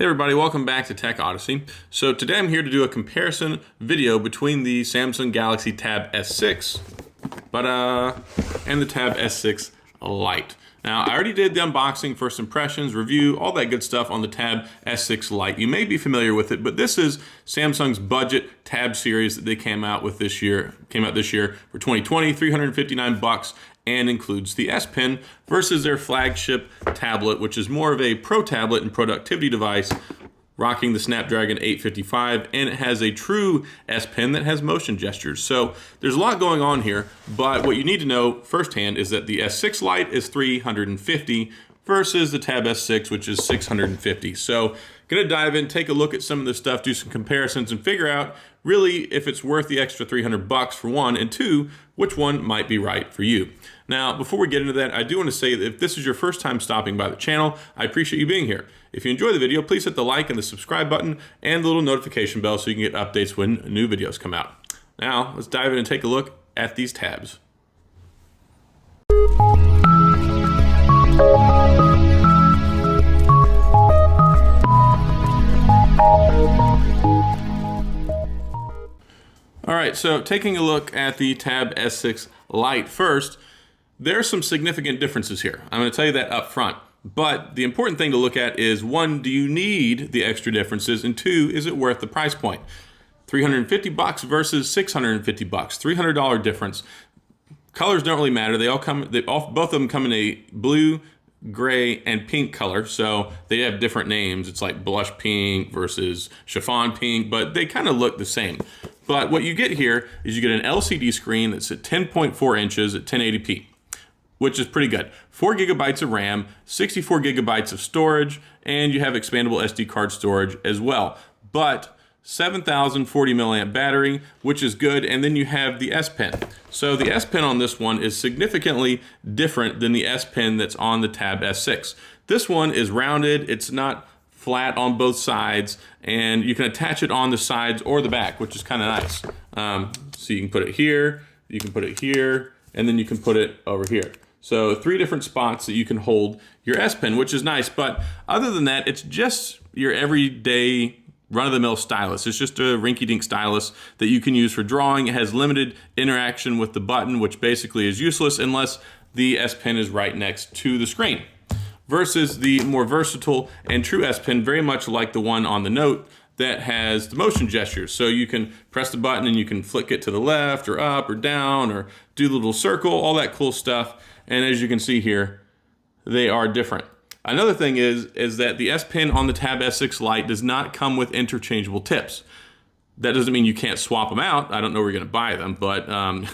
Hey everybody, welcome back to Tech Odyssey. So today I'm here to do a comparison video between the Samsung Galaxy Tab S6 and the Tab S6 Lite. Now, I already did the unboxing, first impressions, review, all that good stuff on the Tab S6 Lite. You may be familiar with it, but this is Samsung's budget Tab series that they came out this year for 2020, $359, and includes the S Pen versus their flagship tablet, which is more of a pro tablet and productivity device, rocking the Snapdragon 855, and it has a true S Pen that has motion gestures. So there's a lot going on here, but what you need to know firsthand is that the S6 Lite is $350 versus the Tab S6, which is $650. So gonna dive in, take a look at some of this stuff, do some comparisons, and figure out really if it's worth the extra $300 for one, and two, which one might be right for you. Now, before we get into that, I do want to say that if this is your first time stopping by the channel, I appreciate you being here. If you enjoy the video, please hit the like and the subscribe button and the little notification bell so you can get updates when new videos come out. Now, let's dive in and take a look at these tabs. All right, so taking a look at the Tab S6 Lite first, there's some significant differences here. I'm going to tell you that up front. But the important thing to look at is, one, do you need the extra differences? And two, is it worth the price point? $350 versus $650, $300 difference. Colors don't really matter. Both of them come in a blue, gray, and pink color, so they have different names. It's like blush pink versus chiffon pink, but they kind of look the same. But what you get here is you get an LCD screen that's at 10.4 inches at 1080p, which is pretty good. 4 gigabytes of RAM, 64 gigabytes of storage, and you have expandable SD card storage as well. But 7,040 milliamp battery, which is good, and then you have the S Pen. So the S Pen on this one is significantly different than the S Pen that's on the Tab S6. This one is rounded, it's not flat on both sides, and you can attach it on the sides or the back, which is kind of nice. So you can put it here, you can put it here, and then you can put it over here. So 3 different spots that you can hold your S Pen, which is nice, but other than that, it's just your everyday run-of-the-mill stylus. It's just a rinky-dink stylus that you can use for drawing. It has limited interaction with the button, which basically is useless unless the S Pen is right next to the screen. Versus the more versatile and true S Pen, very much like the one on the Note that has the motion gestures. So you can press the button and you can flick it to the left or up or down or do the little circle, all that cool stuff. And as you can see here, they are different. Another thing is that the S Pen on the Tab S6 Lite does not come with interchangeable tips. That doesn't mean you can't swap them out. I don't know where you're gonna buy them, but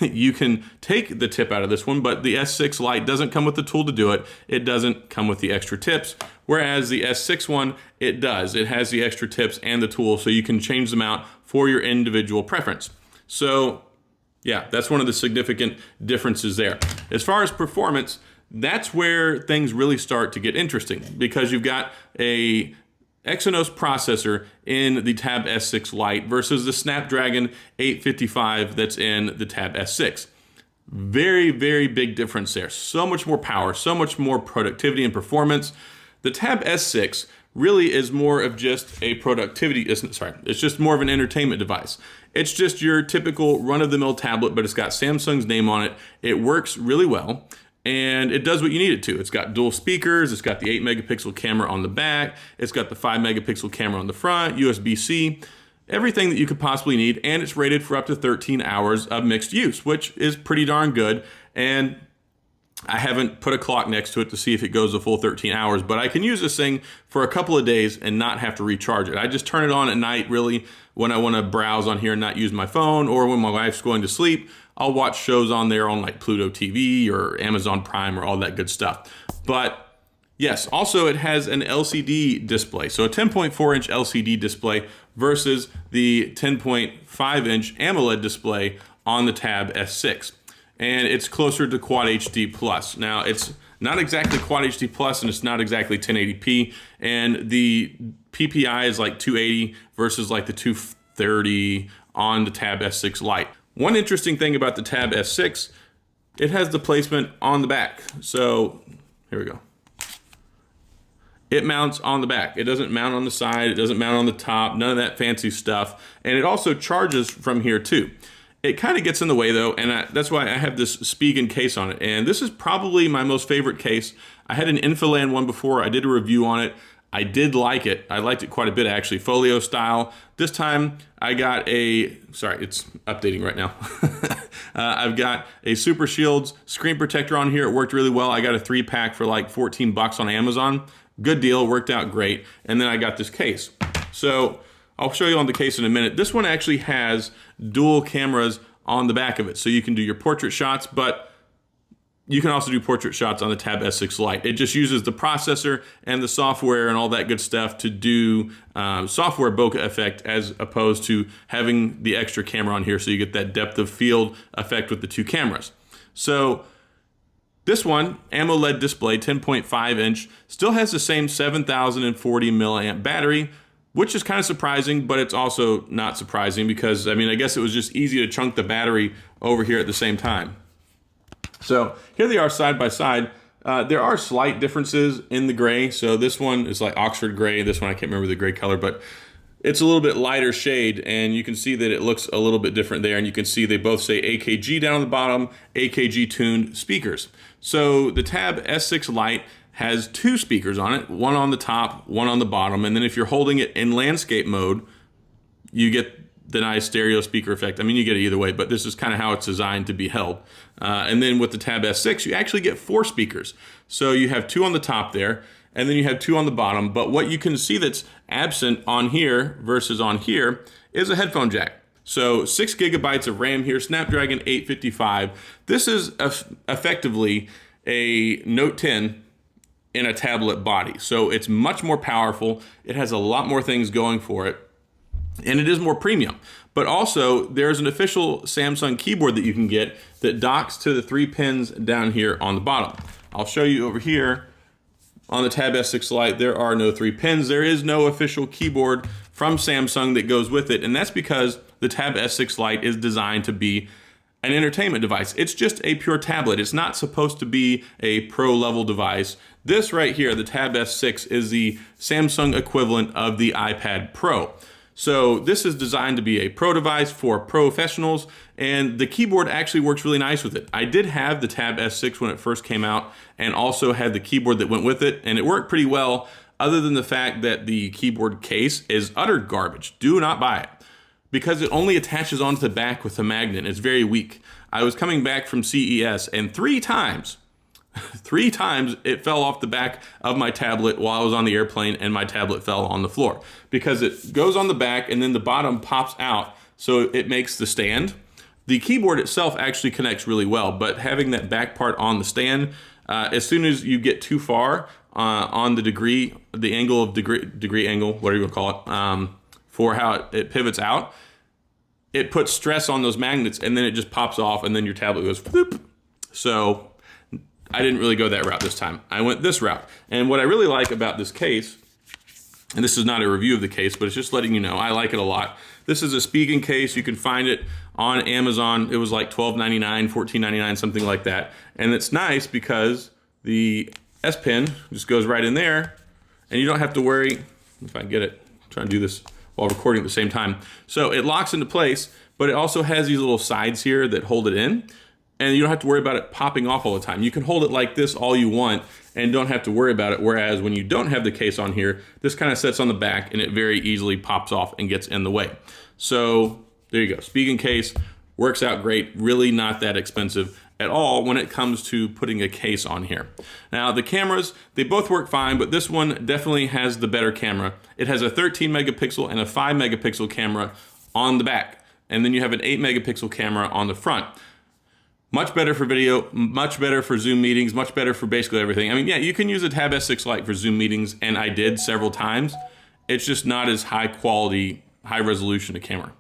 you can take the tip out of this one, but the S6 Lite doesn't come with the tool to do it. It doesn't come with the extra tips, whereas the S6 one, it does. It has the extra tips and the tool, so you can change them out for your individual preference. So yeah, that's one of the significant differences there. As far as performance, that's where things really start to get interesting, because you've got a Exynos processor in the Tab S6 Lite versus the Snapdragon 855 that's in the Tab S6. Very, very big difference there. So much more power, so much more productivity and performance. The Tab S6 really is more of just a it's just more of an entertainment device. It's just your typical run-of-the-mill tablet, but it's got Samsung's name on it. It works really well, and it does what you need it to. It's got dual speakers, it's got the 8 megapixel camera on the back, it's got the 5 megapixel camera on the front, USB-C, everything that you could possibly need, and it's rated for up to 13 hours of mixed use, which is pretty darn good. And I haven't put a clock next to it to see if it goes a full 13 hours, but I can use this thing for a couple of days and not have to recharge it. I just turn it on at night, really, when I want to browse on here and not use my phone, or when my wife's going to sleep. I'll watch shows on there on like Pluto TV or Amazon Prime or all that good stuff. But yes, also it has an LCD display. So a 10.4 inch LCD display versus the 10.5 inch AMOLED display on the Tab S6. And it's closer to Quad HD Plus. Now, it's not exactly Quad HD Plus, and it's not exactly 1080p, and the PPI is like 280 versus like the 230 on the Tab S6 Lite. One interesting thing about the Tab S6, it has the placement on the back. So, here we go. it mounts on the back. It doesn't mount on the side. It doesn't mount on the top. None of that fancy stuff. And it also charges from here too. It kind of gets in the way though, and that's why I have this Spigen case on it. And this is probably my most favorite case. I had an Infilan one before. I did a review on it. I did like it. I liked it quite a bit actually, folio style. This time I got sorry, it's updating right now. I've got a Super Shields screen protector on here. It worked really well. I got a 3-pack for like 14 bucks on Amazon. Good deal, worked out great. And then I got this case. So I'll show you on the case in a minute. This one actually has dual cameras on the back of it. So you can do your portrait shots, but you can also do portrait shots on the Tab S6 Lite. It just uses the processor and the software and all that good stuff to do software bokeh effect as opposed to having the extra camera on here, so you get that depth of field effect with the 2 cameras. So this one, AMOLED display, 10.5 inch, still has the same 7,040 milliamp battery, which is kind of surprising, but it's also not surprising because, I mean, I guess it was just easy to chunk the battery over here at the same time. So here they are side by side. There are slight differences in the gray. So this one is like Oxford gray. This one, I can't remember the gray color, but it's a little bit lighter shade, and you can see that it looks a little bit different there. And you can see they both say AKG down on the bottom, AKG tuned speakers. So the Tab S6 Lite has 2 speakers on it, one on the top, one on the bottom. And then if you're holding it in landscape mode, you get the nice stereo speaker effect. I mean, you get it either way, but this is kind of how it's designed to be held. And then with the Tab S6, you actually get 4 speakers. So you have 2 on the top there, and then you have 2 on the bottom. But what you can see that's absent on here versus on here is a headphone jack. So 6 gigabytes of RAM here, Snapdragon 855. This is effectively a Note 10 in a tablet body. So it's much more powerful. It has a lot more things going for it, and it is more premium. But also, there's an official Samsung keyboard that you can get that docks to the 3 pins down here on the bottom. I'll show you over here on the Tab S6 Lite, there are no 3 pins. There is no official keyboard from Samsung that goes with it, and that's because the Tab S6 Lite is designed to be an entertainment device. It's just a pure tablet. It's not supposed to be a pro level device. This right here, the Tab S6, is the Samsung equivalent of the iPad Pro. So this is designed to be a pro device for professionals, and the keyboard actually works really nice with it. I did have the Tab S6 when it first came out, and also had the keyboard that went with it, and it worked pretty well, other than the fact that the keyboard case is utter garbage. Do not buy it, because it only attaches onto the back with a magnet. It's very weak. I was coming back from CES, and 3 times it fell off the back of my tablet while I was on the airplane, and my tablet fell on the floor because it goes on the back and then the bottom pops out, so it makes the stand. The keyboard itself actually connects really well, but having that back part on the stand, as soon as you get too far on the angle of degree angle, whatever you want to call it, for how it pivots out, it puts stress on those magnets, and then it just pops off, and then your tablet goes whoop. So I didn't really go that route this time. I went this route. And what I really like about this case, and this is not a review of the case, but it's just letting you know, I like it a lot. This is a Spigen case. You can find it on Amazon. It was like $12.99, $14.99, something like that. And it's nice because the S Pen just goes right in there, and you don't have to worry, if I can get it, I'm trying to do this while recording at the same time. So it locks into place, but it also has these little sides here that hold it in, and you don't have to worry about it popping off all the time. You can hold it like this all you want and don't have to worry about it, whereas when you don't have the case on here, this kind of sits on the back and it very easily pops off and gets in the way. So there you go. Spigen case works out great, really not that expensive at all when it comes to putting a case on here. Now the cameras, they both work fine, but this one definitely has the better camera. It has a 13 megapixel and a 5 megapixel camera on the back, and then you have an 8 megapixel camera on the front. Much better for video, much better for Zoom meetings, much better for basically everything. I mean, yeah, you can use a Tab S6 Lite for Zoom meetings, and I did several times. It's just not as high quality, high resolution a camera.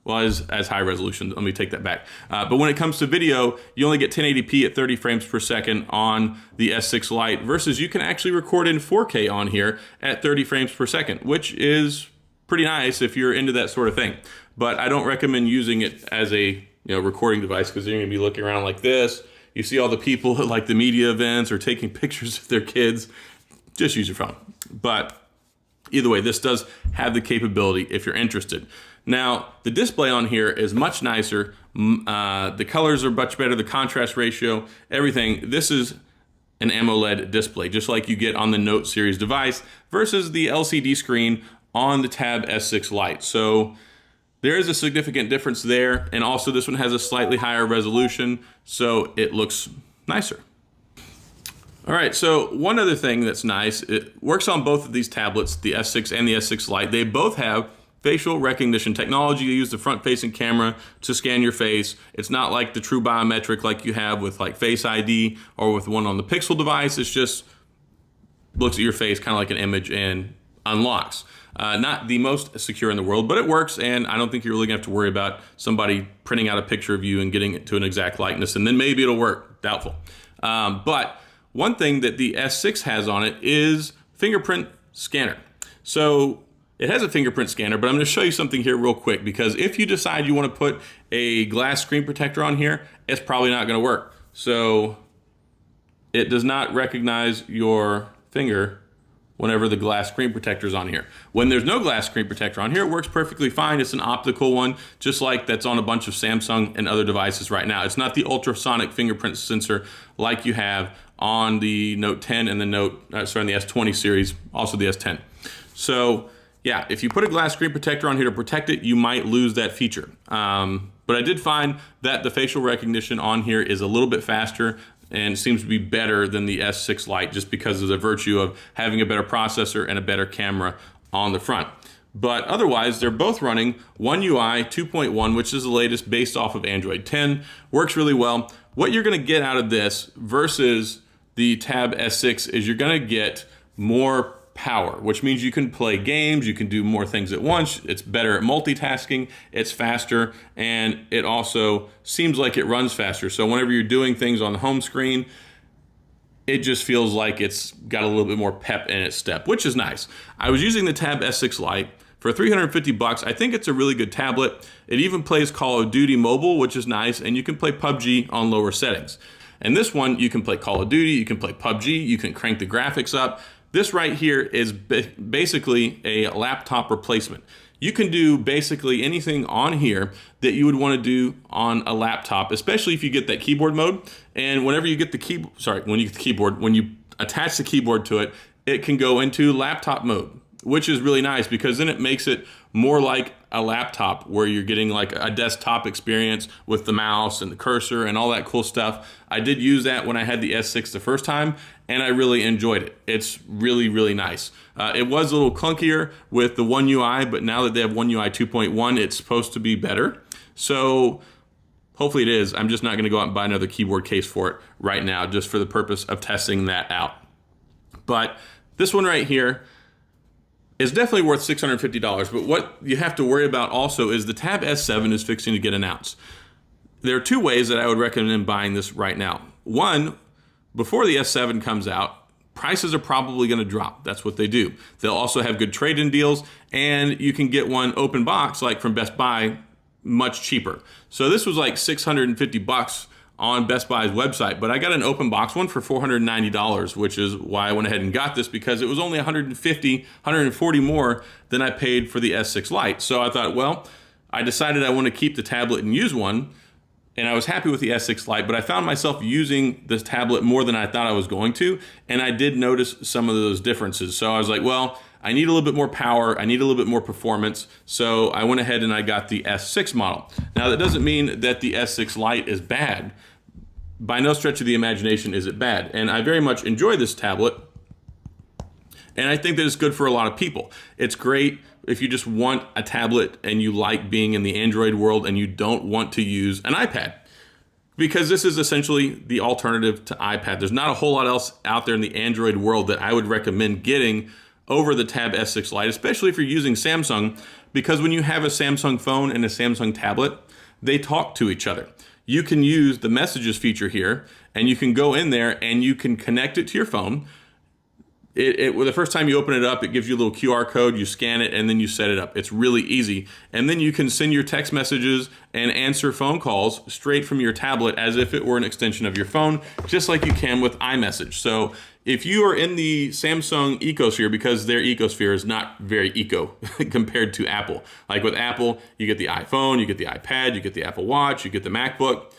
Well, as high resolution, let me take that back. But when it comes to video, you only get 1080p at 30 frames per second on the S6 Lite, versus you can actually record in 4K on here at 30 frames per second, which is pretty nice if you're into that sort of thing. But I don't recommend using it as a recording device, because you're gonna be looking around like this. You see all the people at like the media events or taking pictures of their kids. just use your phone. But either way, this does have the capability if you're interested. Now, the display on here is much nicer. The colors are much better, the contrast ratio, everything. This is an AMOLED display, just like you get on the Note series device versus the LCD screen on the Tab S6 Lite. So there is a significant difference there, and also this one has a slightly higher resolution, so it looks nicer. All right, so one other thing that's nice, it works on both of these tablets, the S6 and the S6 Lite. They both have facial recognition technology. You use the front-facing camera to scan your face. It's not like the true biometric like you have with like Face ID or with one on the Pixel device. It's just looks at your face kind of like an image and unlocks. Not the most secure in the world, but it works, and I don't think you're really gonna have to worry about somebody printing out a picture of you and getting it to an exact likeness, and then maybe it'll work. Doubtful. But one thing that the S6 has on it is fingerprint scanner. So it has a fingerprint scanner, but I'm going to show you something here real quick, because if you decide you want to put a glass screen protector on here, it's probably not going to work. So it does not recognize your finger whenever the glass screen protector is on here. When there's no glass screen protector on here, it works perfectly fine. It's an optical one, just like that's on a bunch of Samsung and other devices right now. It's not the ultrasonic fingerprint sensor like you have on the Note 10 and the the S20 series, also the S10. So yeah, if you put a glass screen protector on here to protect it, you might lose that feature. But I did find that the facial recognition on here is a little bit faster and seems to be better than the S6 Lite, just because of the virtue of having a better processor and a better camera on the front. But otherwise, they're both running One UI 2.1, which is the latest based off of Android 10. Works really well. What you're going to get out of this versus the Tab S6 is you're going to get more power, which means you can play games, you can do more things at once. It's better at multitasking, it's faster, and it also seems like it runs faster. So whenever you're doing things on the home screen, it just feels like it's got a little bit more pep in its step, which is nice. I was using the Tab S6 Lite for $350. I think it's a really good tablet. It even plays Call of Duty Mobile, which is nice, and you can play PUBG on lower settings. And this one, you can play Call of Duty, you can play PUBG, you can crank the graphics up. This right here is basically a laptop replacement. You can do basically anything on here that you would want to do on a laptop, especially if you get that keyboard mode. And whenever you get the when you attach the keyboard to it, it can go into laptop mode, which is really nice, because then it makes it more like a laptop where you're getting like a desktop experience with the mouse and the cursor and all that cool stuff. I did use that when I had the S6 the first time, and I really enjoyed it. It's really, really nice. It was a little clunkier with the One UI, but now that they have One UI 2.1, it's supposed to be better. So hopefully it is. I'm just not gonna go out and buy another keyboard case for it right now, just for the purpose of testing that out. But this one right here is definitely worth $650, but what you have to worry about also is the Tab S7 is fixing to get announced. There are two ways that I would recommend buying this right now. One, before the S7 comes out, prices are probably going to drop. That's what they do. They'll also have good trade-in deals, and you can get one open box like from Best Buy much cheaper. So this was like $650 on Best Buy's website, but I got an open box one for $490, which is why I went ahead and got this, because it was only $140 more than I paid for the S6 Lite. So I thought, well, I decided I want to keep the tablet and use one, and I was happy with the S6 Lite, but I found myself using this tablet more than I thought I was going to, and I did notice some of those differences. So I was like, well, I need a little bit more power, I need a little bit more performance, so I went ahead and I got the S6 model. Now that doesn't mean that the S6 Lite is bad. By no stretch of the imagination is it bad, and I very much enjoy this tablet, and I think that it's good for a lot of people. It's great if you just want a tablet and you like being in the Android world and you don't want to use an iPad, because this is essentially the alternative to iPad. There's not a whole lot else out there in the Android world that I would recommend getting over the Tab S6 Lite, especially if you're using Samsung, because when you have a Samsung phone and a Samsung tablet, they talk to each other. You can use the messages feature here, and you can go in there and you can connect it to your phone. The first time you open it up, it gives you a little QR code, you scan it, and then you set it up. It's really easy. And then you can send your text messages and answer phone calls straight from your tablet as if it were an extension of your phone, just like you can with iMessage. So if you are in the Samsung ecosphere, because their ecosphere is not very eco compared to Apple. Like with Apple, you get the iPhone, you get the iPad, you get the Apple Watch, you get the MacBook.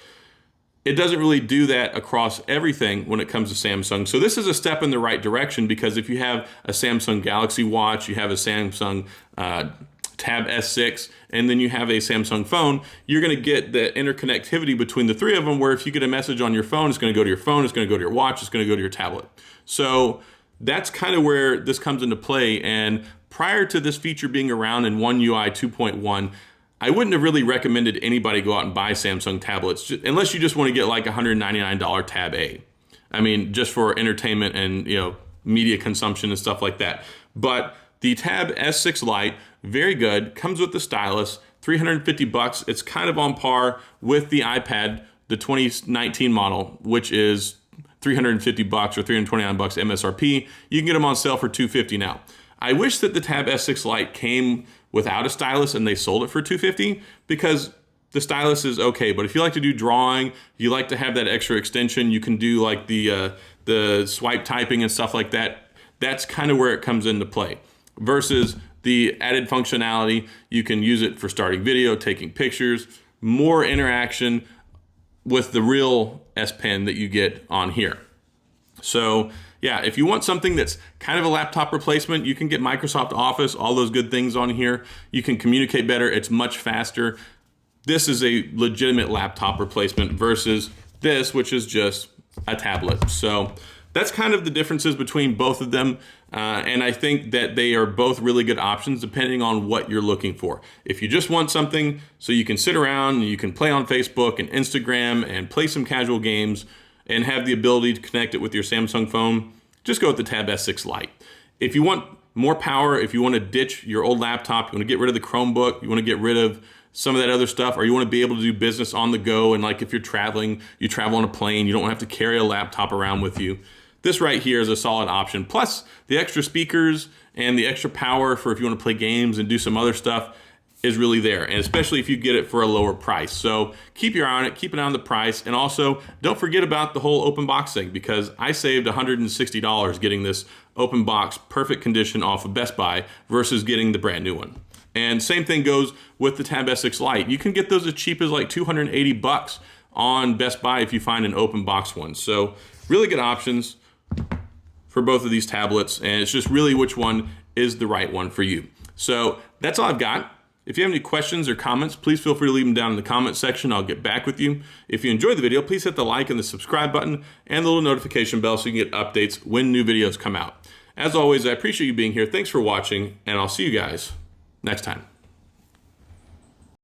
It doesn't really do that across everything when it comes to Samsung. So this is a step in the right direction, because if you have a Samsung Galaxy Watch, you have a Samsung Tab S6, and then you have a Samsung phone, you're going to get the interconnectivity between the three of them, where if you get a message on your phone, it's going to go to your phone, it's going to go to your watch, it's going to go to your tablet. So that's kind of where this comes into play. And prior to this feature being around in One UI 2.1, I wouldn't have really recommended anybody go out and buy Samsung tablets, unless you just want to get like a $199 Tab A. I mean, just for entertainment and, you know, media consumption and stuff like that. But the Tab S6 Lite, very good, comes with the stylus, $350. It's kind of on par with the iPad, the 2019 model, which is $350 or $329 MSRP. You can get them on sale for $250 now. I wish that the Tab S6 Lite came without a stylus and they sold it for $250, because the stylus is okay. But if you like to do drawing, you like to have that extra extension, you can do like the swipe typing and stuff like that. That's kind of where it comes into play. Versus the added functionality, you can use it for starting video, taking pictures, more interaction with the real S Pen that you get on here. So yeah, if you want something that's kind of a laptop replacement, you can get Microsoft Office, all those good things on here. You can communicate better, it's much faster. This is a legitimate laptop replacement versus this, which is just a tablet. So that's kind of the differences between both of them. And I think that they are both really good options depending on what you're looking for. If you just want something so you can sit around and you can play on Facebook and Instagram and play some casual games and have the ability to connect it with your Samsung phone, just go with the Tab S6 Lite. If you want more power, if you want to ditch your old laptop, you want to get rid of the Chromebook, you want to get rid of some of that other stuff, or you want to be able to do business on the go, and like if you're traveling, you travel on a plane, you don't have to carry a laptop around with you, this right here is a solid option. Plus the extra speakers and the extra power for if you want to play games and do some other stuff is really there, and especially if you get it for a lower price. So keep your eye on it, keep an eye on the price, and also don't forget about the whole open box thing, because I saved $160 getting this open box perfect condition off of Best Buy versus getting the brand new one. And same thing goes with the Tab S6 Lite. You can get those as cheap as like $280 on Best Buy if you find an open box one. So really good options for both of these tablets, and it's just really which one is the right one for you. So that's all I've got. If you have any questions or comments, please feel free to leave them down in the comment section. I'll get back with you. If you enjoyed the video, please hit the like and the subscribe button and the little notification bell so you can get updates when new videos come out. As always, I appreciate you being here. Thanks for watching, and I'll see you guys next time.